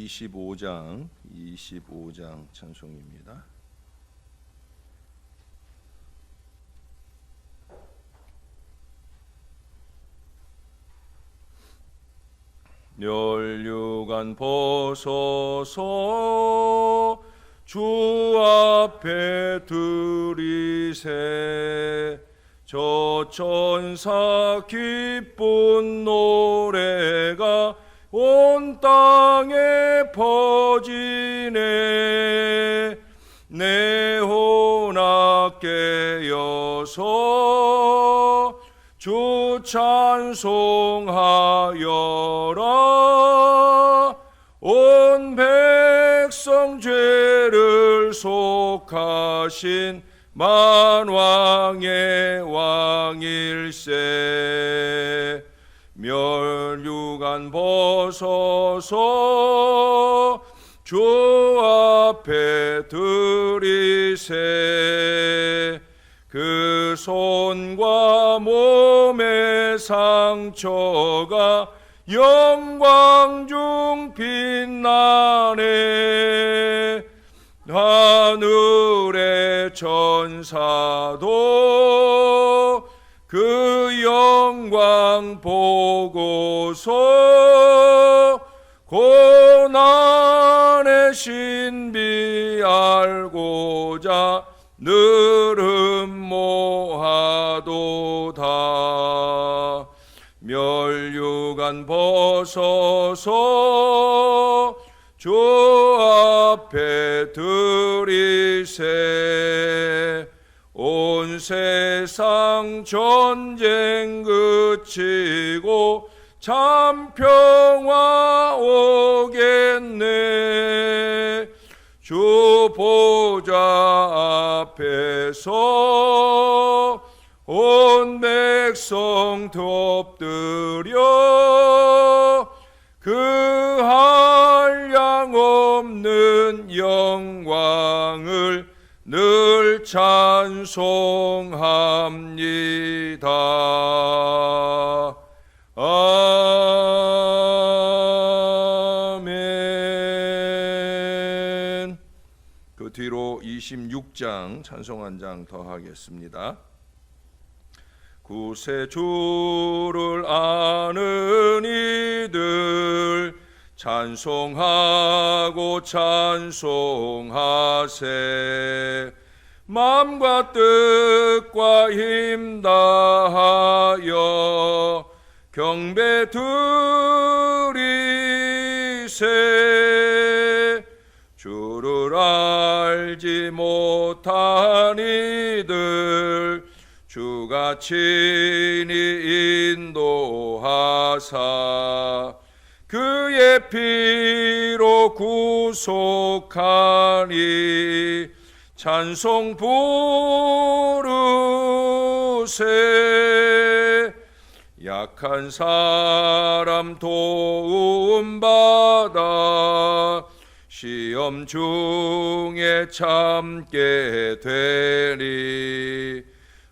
25장 찬송입니다. 멸류관 벗어서 주 앞에 들이세 저 천사 기쁜 노래가 온 땅에 퍼지네. 내 혼악 깨어서 주 찬송하여라. 온 백성 죄를 속하신 만왕의 왕일세. 멸류관 벗어서 주 앞에 들이세 그 손과 몸의 상처가 영광 중 빛나네. 하늘의 천사도 그 영광 보고서 고난의 신비 알고자 늘 음모하도다. 멸류관 벗어서 주 앞에 들이세 온 세상 전쟁 그치고 참 평화 오겠네. 주 보좌 앞에서 온 백성 엎드려 그 한량 없는 영광을 늘 찬송합니다. 아멘. 그 뒤로 26장 찬송 한 장 더 하겠습니다. 구세주를 아는 이들 찬송하고 찬송하세. 마음과 뜻과 힘 다하여 경배 드리세. 주를 알지 못한 이들 주가 친히 인도하사 그의 피로 구속하니 찬송 부르세. 약한 사람 도움받아 시험 중에 참게 되니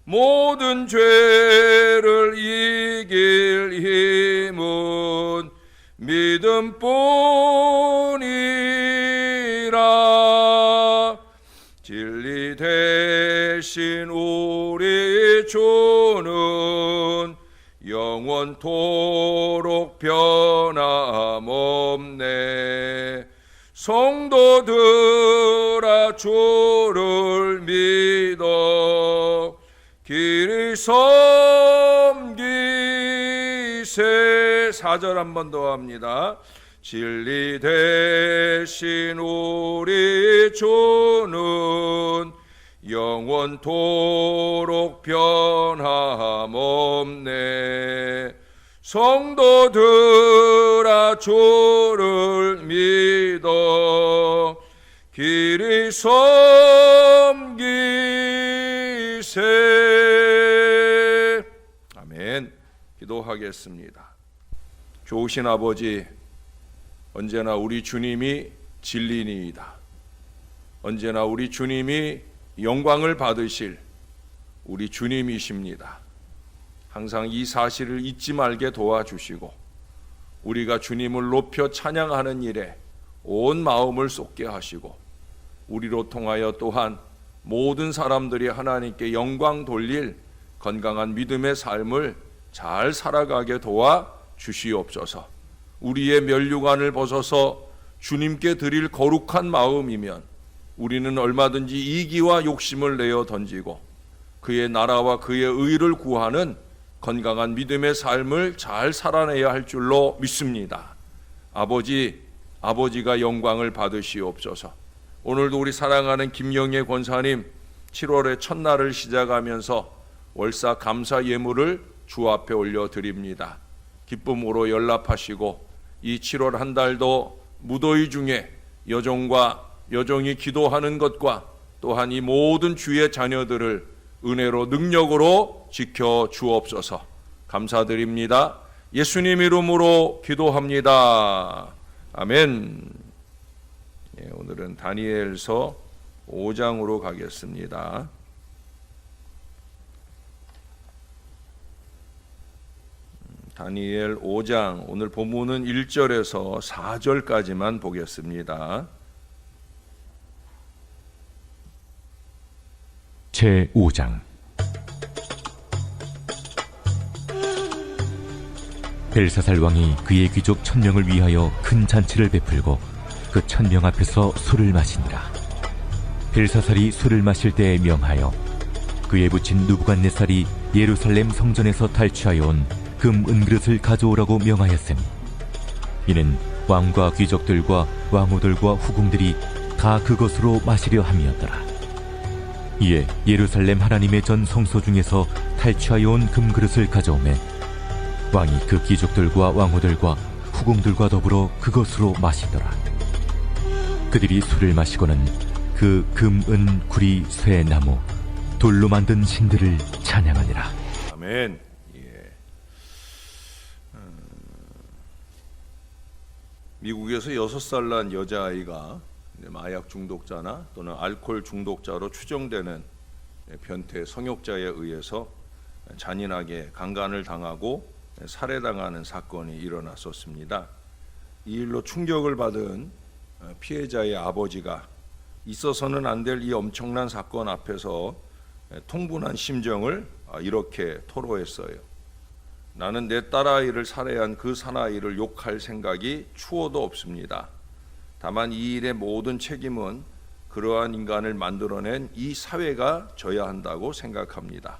모든 죄를 이길 힘은 믿음뿐이라. 진리 대신 우리 주는 영원토록 변함없네. 성도들아 주를 믿어 길이 섬기세. 4절 한 번 더 합니다. 진리 대신 우리 주는 영원토록 변함없네. 성도들아 주를 믿어 길이 섬기세. 아멘. 기도하겠습니다. 좋으신 아버지, 언제나 우리 주님이 진리니이다. 언제나 우리 주님이 영광을 받으실 우리 주님이십니다. 항상 이 사실을 잊지 말게 도와주시고 우리가 주님을 높여 찬양하는 일에 온 마음을 쏟게 하시고 우리로 통하여 또한 모든 사람들이 하나님께 영광 돌릴 건강한 믿음의 삶을 잘 살아가게 도와 주시옵소서. 우리의 면류관을 벗어서 주님께 드릴 거룩한 마음이면 우리는 얼마든지 이기와 욕심을 내어 던지고 그의 나라와 그의 의를 구하는 건강한 믿음의 삶을 잘 살아내야 할 줄로 믿습니다. 아버지가 영광을 받으시옵소서. 오늘도 우리 사랑하는 김영애 권사님 7월의 첫날을 시작하면서 월사 감사 예물을 주 앞에 올려드립니다. 기쁨으로 연락하시고 이 7월 한 달도 무더위 중에 여종이 기도하는 것과 또한 이 모든 주의 자녀들을 은혜로 능력으로 지켜 주옵소서. 감사드립니다. 예수님 이름으로 기도합니다. 아멘. 오늘은 다니엘서 5장으로 가겠습니다. 다니엘 5장, 오늘 본문은 1절에서 4절까지만 보겠습니다. 제5장. 벨사살 왕이 그의 귀족 1000명을 위하여 큰 잔치를 베풀고 그 1000명 앞에서 술을 마시니라. 벨사살이 술을 마실 때에 명하여 그의 부친 느부갓네살이 예루살렘 성전에서 탈취하여 온 금 은그릇을 가져오라고 명하였으니 이는 왕과 귀족들과 왕후들과 후궁들이 다 그것으로 마시려 함이었더라. 이에 예루살렘 하나님의 전 성소 중에서 탈취하여 온 금그릇을 가져오매 왕이 그 귀족들과 왕후들과 후궁들과 더불어 그것으로 마시더라. 그들이 술을 마시고는 그 금, 은, 구리, 쇠, 나무, 돌로 만든 신들을 찬양하니라. 아멘. 미국에서 6살 난 여자아이가 마약 중독자나 또는 알코올 중독자로 추정되는 변태 성욕자에 의해서 잔인하게 강간을 당하고 살해당하는 사건이 일어났었습니다. 이 일로 충격을 받은 피해자의 아버지가 있어서는 안 될 이 엄청난 사건 앞에서 통분한 심정을 이렇게 토로했어요. 나는 내 딸아이를 살해한 그 사나이를 욕할 생각이 추호도 없습니다. 다만 이 일의 모든 책임은 그러한 인간을 만들어낸 이 사회가 져야 한다고 생각합니다.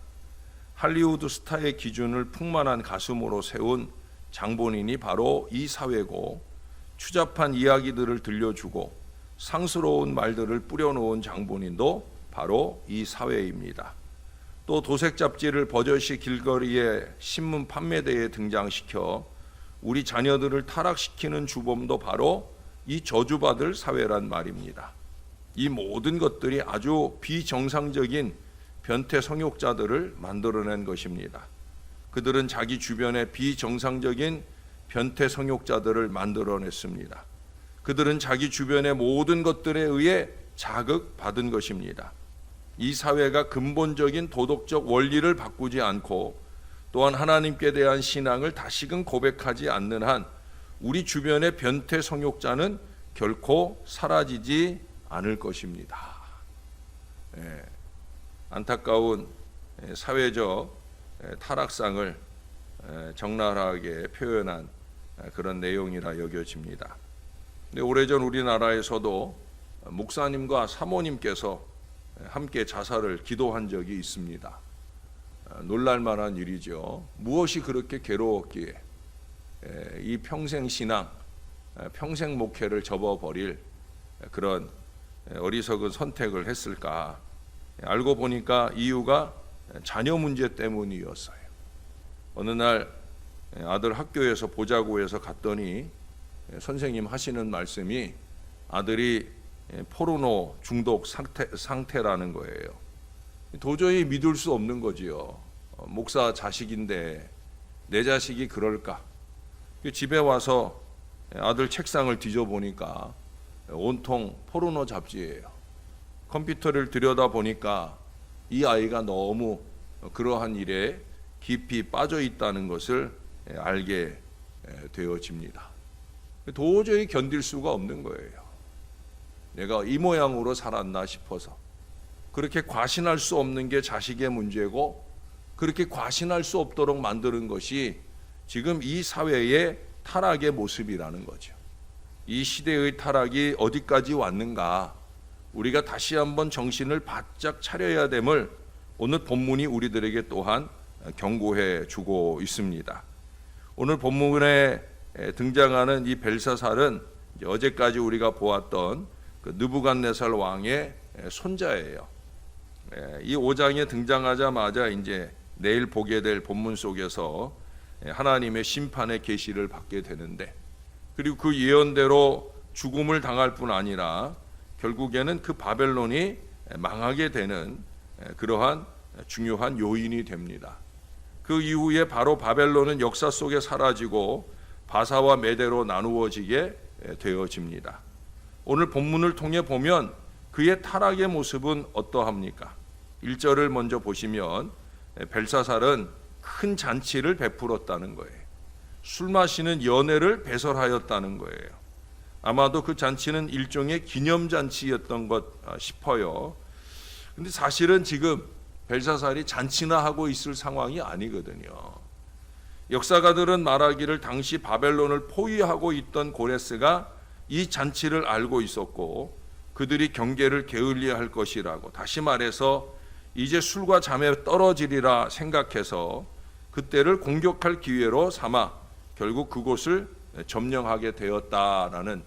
할리우드 스타의 기준을 풍만한 가슴으로 세운 장본인이 바로 이 사회고, 추잡한 이야기들을 들려주고 상스러운 말들을 뿌려놓은 장본인도 바로 이 사회입니다. 또 도색 잡지를 버젓이 길거리에 신문 판매대에 등장시켜 우리 자녀들을 타락시키는 주범도 바로 이 저주받을 사회란 말입니다. 이 모든 것들이 아주 비정상적인 변태 성욕자들을 만들어낸 것입니다. 그들은 자기 주변에 비정상적인 변태 성욕자들을 만들어냈습니다. 그들은 자기 주변의 모든 것들에 의해 자극받은 것입니다. 이 사회가 근본적인 도덕적 원리를 바꾸지 않고 또한 하나님께 대한 신앙을 다시금 고백하지 않는 한 우리 주변의 변태 성욕자는 결코 사라지지 않을 것입니다. 안타까운 사회적 타락상을 적나라하게 표현한 그런 내용이라 여겨집니다. 근데 오래전 우리나라에서도 목사님과 사모님께서 함께 자살을 기도한 적이 있습니다. 놀랄만한 일이죠. 무엇이 그렇게 괴로웠기에 이 평생 신앙, 평생 목회를 접어버릴 그런 어리석은 선택을 했을까? 알고 보니까 이유가 자녀 문제 때문이었어요. 어느 날 아들 학교에서 보자고 해서 갔더니 선생님 하시는 말씀이 아들이 포르노 중독 상태라는 거예요. 도저히 믿을 수 없는 거지요. 목사 자식인데 내 자식이 그럴까? 집에 와서 아들 책상을 뒤져보니까 온통 포르노 잡지예요. 컴퓨터를 들여다보니까 이 아이가 너무 그러한 일에 깊이 빠져 있다는 것을 알게 되어집니다. 도저히 견딜 수가 없는 거예요. 내가 이 모양으로 살았나 싶어서. 그렇게 과신할 수 없는 게 자식의 문제고, 그렇게 과신할 수 없도록 만드는 것이 지금 이 사회의 타락의 모습이라는 거죠. 이 시대의 타락이 어디까지 왔는가, 우리가 다시 한번 정신을 바짝 차려야 됨을 오늘 본문이 우리들에게 또한 경고해 주고 있습니다. 오늘 본문에 등장하는 이 벨사살은 어제까지 우리가 보았던 그 느부갓네살 왕의 손자예요. 이 5장에 등장하자마자 이제 내일 보게 될 본문 속에서 하나님의 심판의 계시를 받게 되는데, 그리고 그 예언대로 죽음을 당할 뿐 아니라 결국에는 그 바벨론이 망하게 되는 그러한 중요한 요인이 됩니다. 그 이후에 바로 바벨론은 역사 속에 사라지고 바사와 메대로 나누어지게 되어집니다. 오늘 본문을 통해 보면 그의 타락의 모습은 어떠합니까? 1절을 먼저 보시면 벨사살은 큰 잔치를 베풀었다는 거예요. 술 마시는 연회를 배설하였다는 거예요. 아마도 그 잔치는 일종의 기념잔치였던 것 싶어요. 근데 사실은 지금 벨사살이 잔치나 하고 있을 상황이 아니거든요. 역사가들은 말하기를 당시 바벨론을 포위하고 있던 고레스가 이 잔치를 알고 있었고 그들이 경계를 게을리야 할 것이라고, 다시 말해서 이제 술과 잠에 떨어지리라 생각해서 그때를 공격할 기회로 삼아 결국 그곳을 점령하게 되었다라는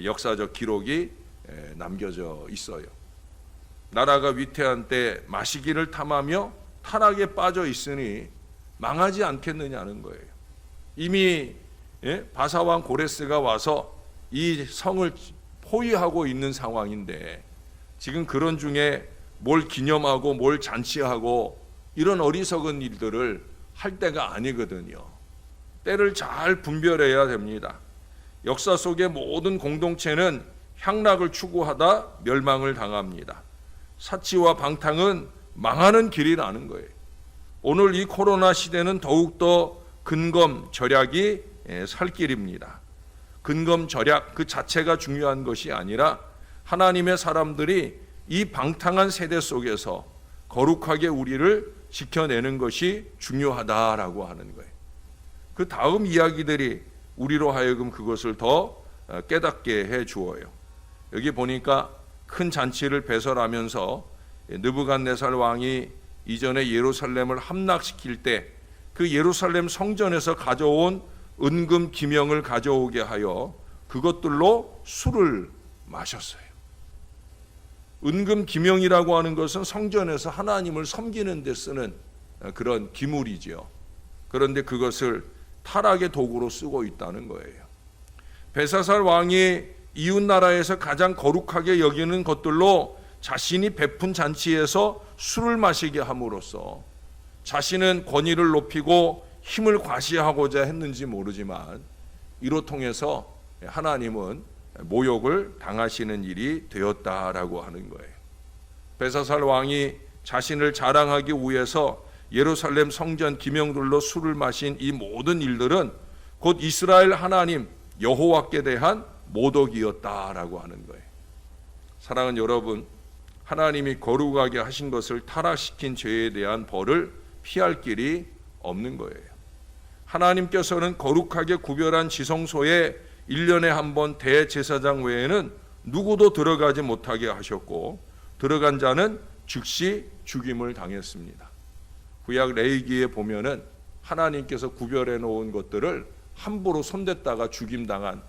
역사적 기록이 남겨져 있어요. 나라가 위태한 때 마시기를 탐하며 타락에 빠져 있으니 망하지 않겠느냐는 거예요. 이미 바사왕 고레스가 와서 이 성을 포위하고 있는 상황인데 지금 그런 중에 뭘 기념하고 뭘 잔치하고 이런 어리석은 일들을 할 때가 아니거든요. 때를 잘 분별해야 됩니다. 역사 속의 모든 공동체는 향락을 추구하다 멸망을 당합니다. 사치와 방탕은 망하는 길이라는 거예요. 오늘 이 코로나 시대는 더욱더 근검 절약이 살 길입니다. 근검 절약 그 자체가 중요한 것이 아니라 하나님의 사람들이 이 방탕한 세대 속에서 거룩하게 우리를 지켜내는 것이 중요하다라고 하는 거예요. 그 다음 이야기들이 우리로 하여금 그것을 더 깨닫게 해 주어요. 여기 보니까 큰 잔치를 배설하면서 느부갓네살 왕이 이전에 예루살렘을 함락시킬 때 그 예루살렘 성전에서 가져온 은금 기명을 가져오게 하여 그것들로 술을 마셨어요. 은금 기명이라고 하는 것은 성전에서 하나님을 섬기는 데 쓰는 그런 기물이지요. 그런데 그것을 타락의 도구로 쓰고 있다는 거예요. 벨사살 왕이 이웃 나라에서 가장 거룩하게 여기는 것들로 자신이 베푼 잔치에서 술을 마시게 함으로써 자신은 권위를 높이고 힘을 과시하고자 했는지 모르지만 이로 통해서 하나님은 모욕을 당하시는 일이 되었다라고 하는 거예요. 벨사살 왕이 자신을 자랑하기 위해서 예루살렘 성전 기명들로 술을 마신 이 모든 일들은 곧 이스라엘 하나님 여호와께 대한 모독이었다라고 하는 거예요. 사랑하는 여러분, 하나님이 거룩하게 하신 것을 타락시킨 죄에 대한 벌을 피할 길이 없는 거예요. 하나님께서는 거룩하게 구별한 지성소에 1년에 한 번 대제사장 외에는 누구도 들어가지 못하게 하셨고 들어간 자는 즉시 죽임을 당했습니다. 구약 레위기에 보면은 하나님께서 구별해 놓은 것들을 함부로 손댔다가 죽임당한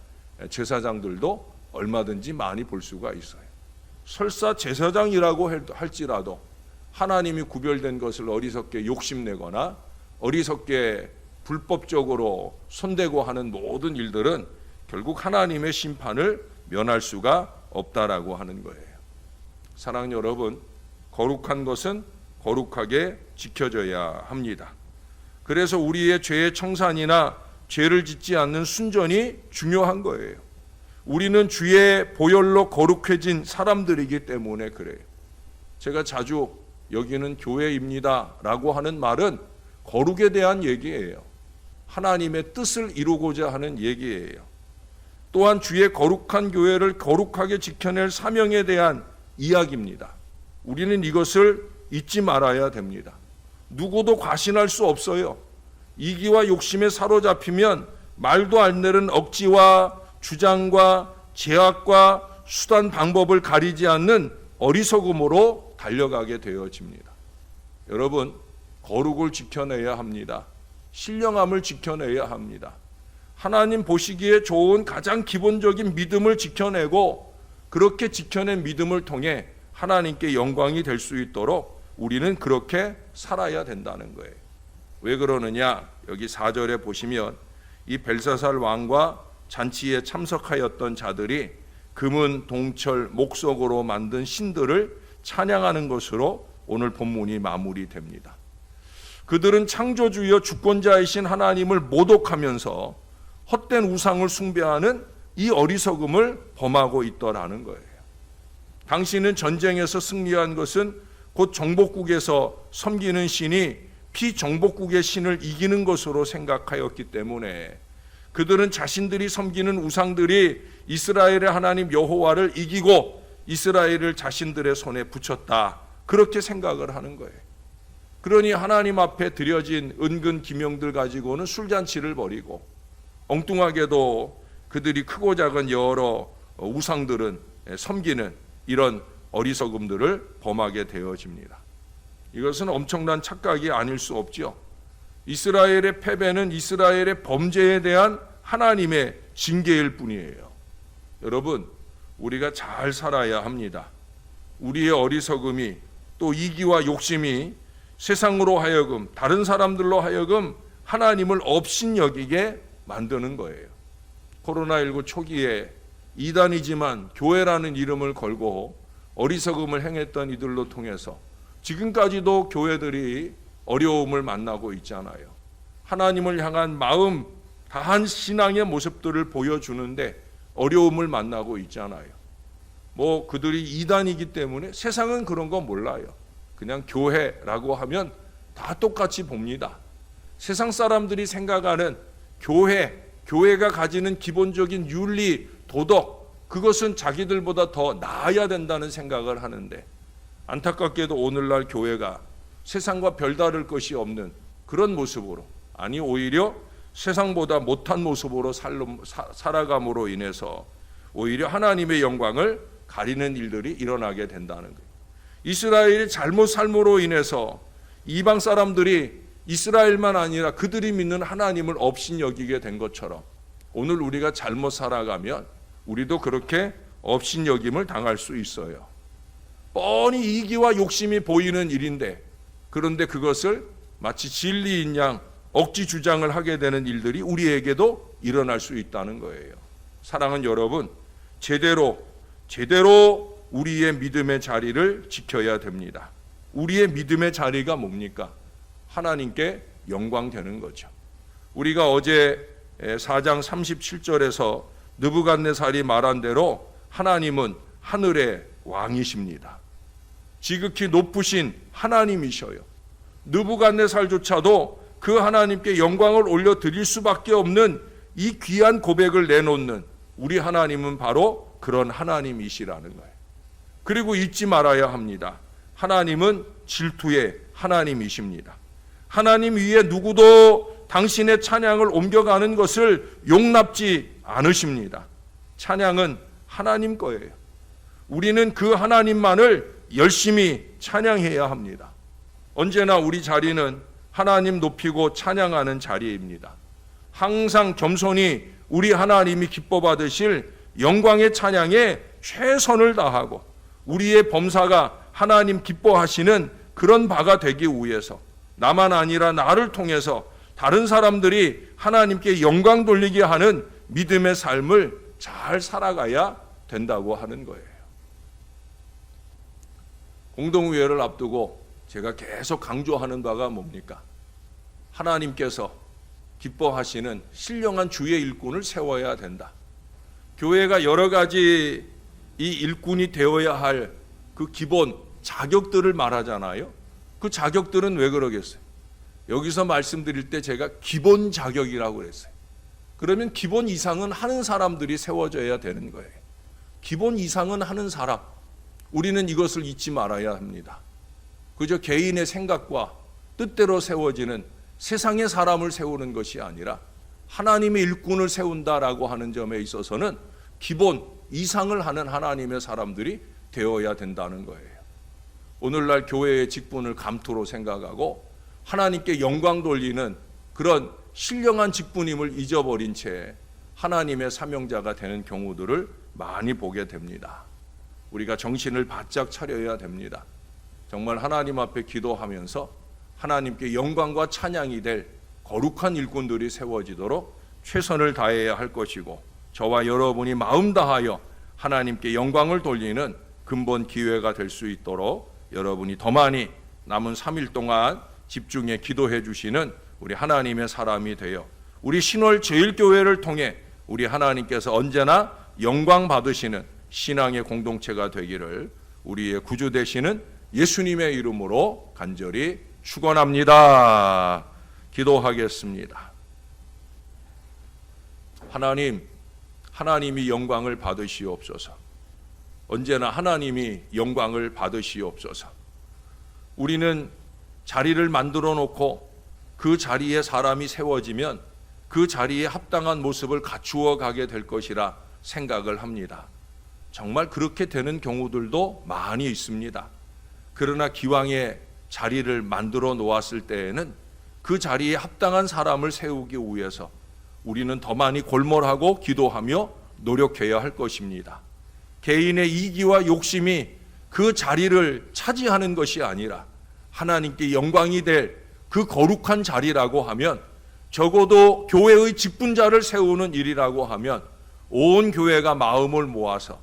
제사장들도 얼마든지 많이 볼 수가 있어요. 설사 제사장이라고 할지라도 하나님이 구별된 것을 어리석게 욕심내거나 어리석게 불법적으로 손대고 하는 모든 일들은 결국 하나님의 심판을 면할 수가 없다라고 하는 거예요. 사랑하는 여러분, 거룩한 것은 거룩하게 지켜져야 합니다. 그래서 우리의 죄의 청산이나 죄를 짓지 않는 순전이 중요한 거예요. 우리는 주의 보혈로 거룩해진 사람들이기 때문에 그래요. 제가 자주 여기는 교회입니다 라고 하는 말은 거룩에 대한 얘기예요. 하나님의 뜻을 이루고자 하는 얘기예요. 또한 주의 거룩한 교회를 거룩하게 지켜낼 사명에 대한 이야기입니다. 우리는 이것을 잊지 말아야 됩니다. 누구도 과신할 수 없어요. 이기와 욕심에 사로잡히면 말도 안 되는 억지와 주장과 제약과 수단 방법을 가리지 않는 어리석음으로 달려가게 되어집니다. 여러분, 거룩을 지켜내야 합니다. 신령함을 지켜내야 합니다. 하나님 보시기에 좋은 가장 기본적인 믿음을 지켜내고 그렇게 지켜낸 믿음을 통해 하나님께 영광이 될 수 있도록 우리는 그렇게 살아야 된다는 거예요. 왜 그러느냐? 여기 4절에 보시면 이 벨사살 왕과 잔치에 참석하였던 자들이 금은, 동철, 목석으로 만든 신들을 찬양하는 것으로 오늘 본문이 마무리됩니다. 그들은 창조주여 주권자이신 하나님을 모독하면서 헛된 우상을 숭배하는 이 어리석음을 범하고 있더라는 거예요. 당신은 전쟁에서 승리한 것은 곧 정복국에서 섬기는 신이 피정복국의 신을 이기는 것으로 생각하였기 때문에 그들은 자신들이 섬기는 우상들이 이스라엘의 하나님 여호와를 이기고 이스라엘을 자신들의 손에 붙였다, 그렇게 생각을 하는 거예요. 그러니 하나님 앞에 드려진 은근 기명들 가지고는 술잔치를 벌이고, 엉뚱하게도 그들이 크고 작은 여러 우상들은 섬기는 이런 어리석음들을 범하게 되어집니다. 이것은 엄청난 착각이 아닐 수 없지요. 이스라엘의 패배는 이스라엘의 범죄에 대한 하나님의 징계일 뿐이에요. 여러분, 우리가 잘 살아야 합니다. 우리의 어리석음이, 또 이기와 욕심이 세상으로 하여금, 다른 사람들로 하여금 하나님을 업신여기게 만드는 거예요. 코로나19 초기에 이단이지만 교회라는 이름을 걸고 어리석음을 행했던 이들로 통해서 지금까지도 교회들이 어려움을 만나고 있잖아요. 하나님을 향한 마음 다한 신앙의 모습들을 보여주는데 어려움을 만나고 있잖아요. 뭐 그들이 이단이기 때문에 세상은 그런 거 몰라요. 그냥 교회라고 하면 다 똑같이 봅니다. 세상 사람들이 생각하는 교회가 가지는 기본적인 윤리, 도덕, 그것은 자기들보다 더 나아야 된다는 생각을 하는데, 안타깝게도 오늘날 교회가 세상과 별다를 것이 없는 그런 모습으로, 아니 오히려 세상보다 못한 모습으로 살아감으로 인해서 오히려 하나님의 영광을 가리는 일들이 일어나게 된다는 거예요. 이스라엘이 잘못 삶으로 인해서 이방 사람들이 이스라엘만 아니라 그들이 믿는 하나님을 업신여기게 된 것처럼 오늘 우리가 잘못 살아가면 우리도 그렇게 업신여김을 당할 수 있어요. 뻔히 이기와 욕심이 보이는 일인데, 그런데 그것을 마치 진리인 양 억지 주장을 하게 되는 일들이 우리에게도 일어날 수 있다는 거예요. 사랑하는 여러분, 제대로 우리의 믿음의 자리를 지켜야 됩니다. 우리의 믿음의 자리가 뭡니까? 하나님께 영광 되는 거죠. 우리가 어제 4장 37절에서 느부갓네살이 말한 대로 하나님은 하늘의 왕이십니다. 지극히 높으신 하나님이셔요. 느부갓네살조차도 그 하나님께 영광을 올려드릴 수밖에 없는 이 귀한 고백을 내놓는 우리 하나님은 바로 그런 하나님이시라는 거예요. 그리고 잊지 말아야 합니다. 하나님은 질투의 하나님이십니다. 하나님 위에 누구도 당신의 찬양을 옮겨가는 것을 용납지 않으십니다. 찬양은 하나님 거예요. 우리는 그 하나님만을 열심히 찬양해야 합니다. 언제나 우리 자리는 하나님 높이고 찬양하는 자리입니다. 항상 겸손히 우리 하나님이 기뻐 받으실 영광의 찬양에 최선을 다하고 우리의 범사가 하나님 기뻐하시는 그런 바가 되기 위해서, 나만 아니라 나를 통해서 다른 사람들이 하나님께 영광 돌리게 하는 믿음의 삶을 잘 살아가야 된다고 하는 거예요. 공동의회를 앞두고 제가 계속 강조하는 바가 뭡니까? 하나님께서 기뻐하시는 신령한 주의 일꾼을 세워야 된다. 교회가 여러 가지 이 일꾼이 되어야 할 그 기본 자격들을 말하잖아요. 그 자격들은 왜 그러겠어요? 여기서 말씀드릴 때 제가 기본 자격이라고 그랬어요. 그러면 기본 이상은 하는 사람들이 세워져야 되는 거예요. 기본 이상은 하는 사람. 우리는 이것을 잊지 말아야 합니다. 그저 개인의 생각과 뜻대로 세워지는 세상의 사람을 세우는 것이 아니라 하나님의 일꾼을 세운다라고 하는 점에 있어서는 기본 이상을 하는 하나님의 사람들이 되어야 된다는 거예요. 오늘날 교회의 직분을 감투로 생각하고 하나님께 영광 돌리는 그런 신령한 직분임을 잊어버린 채 하나님의 사명자가 되는 경우들을 많이 보게 됩니다. 우리가 정신을 바짝 차려야 됩니다. 정말 하나님 앞에 기도하면서 하나님께 영광과 찬양이 될 거룩한 일꾼들이 세워지도록 최선을 다해야 할 것이고, 저와 여러분이 마음 다하여 하나님께 영광을 돌리는 근본 기회가 될 수 있도록 여러분이 더 많이 남은 3일 동안 집중해 기도해 주시는 우리 하나님의 사람이 되어 우리 신월 제일교회를 통해 우리 하나님께서 언제나 영광 받으시는 신앙의 공동체가 되기를 우리의 구주 되시는 예수님의 이름으로 간절히 축원합니다. 기도하겠습니다. 하나님이 영광을 받으시옵소서. 언제나 하나님이 영광을 받으시옵소서. 우리는 자리를 만들어 놓고 그 자리에 사람이 세워지면 그 자리에 합당한 모습을 갖추어 가게 될 것이라 생각을 합니다. 정말 그렇게 되는 경우들도 많이 있습니다. 그러나 기왕에 자리를 만들어 놓았을 때에는 그 자리에 합당한 사람을 세우기 위해서 우리는 더 많이 골몰하고 기도하며 노력해야 할 것입니다. 개인의 이기와 욕심이 그 자리를 차지하는 것이 아니라 하나님께 영광이 될 그 거룩한 자리라고 하면, 적어도 교회의 직분자를 세우는 일이라고 하면 온 교회가 마음을 모아서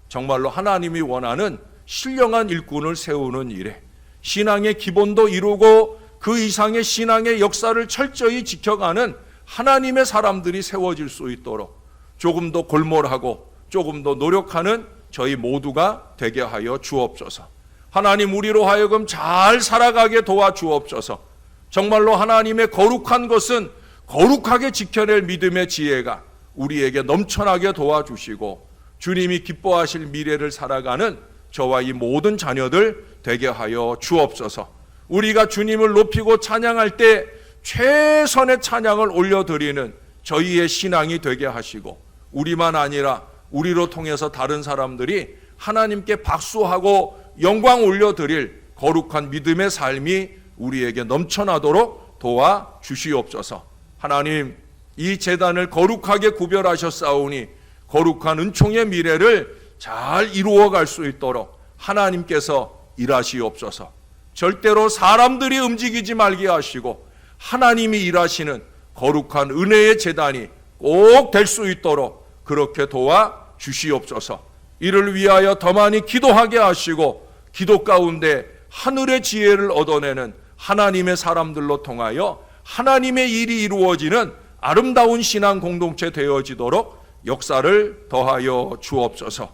정말로 하나님이 원하는 신령한 일꾼을 세우는 일에 신앙의 기본도 이루고 그 이상의 신앙의 역사를 철저히 지켜가는 하나님의 사람들이 세워질 수 있도록 조금 더 골몰하고 조금 더 노력하는 저희 모두가 되게 하여 주옵소서. 하나님, 우리로 하여금 잘 살아가게 도와주옵소서. 정말로 하나님의 거룩한 것은 거룩하게 지켜낼 믿음의 지혜가 우리에게 넘쳐나게 도와주시고 주님이 기뻐하실 미래를 살아가는 저와 이 모든 자녀들 되게 하여 주옵소서. 우리가 주님을 높이고 찬양할 때 최선의 찬양을 올려드리는 저희의 신앙이 되게 하시고, 우리만 아니라 우리로 통해서 다른 사람들이 하나님께 박수하고 영광 올려드릴 거룩한 믿음의 삶이 우리에게 넘쳐나도록 도와주시옵소서. 하나님, 이 제단을 거룩하게 구별하셨사오니 거룩한 은총의 미래를 잘 이루어갈 수 있도록 하나님께서 일하시옵소서. 절대로 사람들이 움직이지 말게 하시고 하나님이 일하시는 거룩한 은혜의 제단이 꼭 될 수 있도록 그렇게 도와주시옵소서. 이를 위하여 더 많이 기도하게 하시고 기도 가운데 하늘의 지혜를 얻어내는 하나님의 사람들로 통하여 하나님의 일이 이루어지는 아름다운 신앙 공동체 되어지도록 역사를 더하여 주옵소서.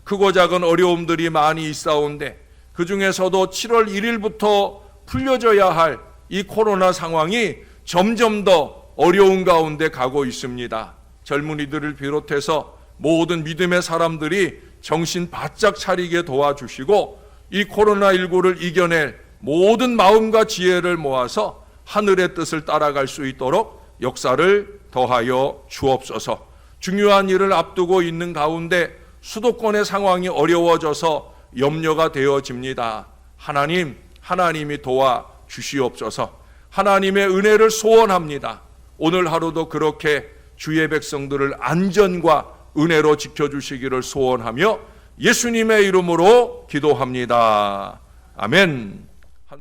크고 작은 어려움들이 많이 있사온데 그 중에서도 7월 1일부터 풀려져야 할 이 코로나 상황이 점점 더 어려운 가운데 가고 있습니다. 젊은이들을 비롯해서 모든 믿음의 사람들이 정신 바짝 차리게 도와주시고 이 코로나19를 이겨낼 모든 마음과 지혜를 모아서 하늘의 뜻을 따라갈 수 있도록 역사를 더하여 주옵소서. 중요한 일을 앞두고 있는 가운데 수도권의 상황이 어려워져서 염려가 되어집니다. 하나님이 도와주시옵소서. 하나님의 은혜를 소원합니다. 오늘 하루도 그렇게 주의 백성들을 안전과 은혜로 지켜주시기를 소원하며 예수님의 이름으로 기도합니다. 아멘.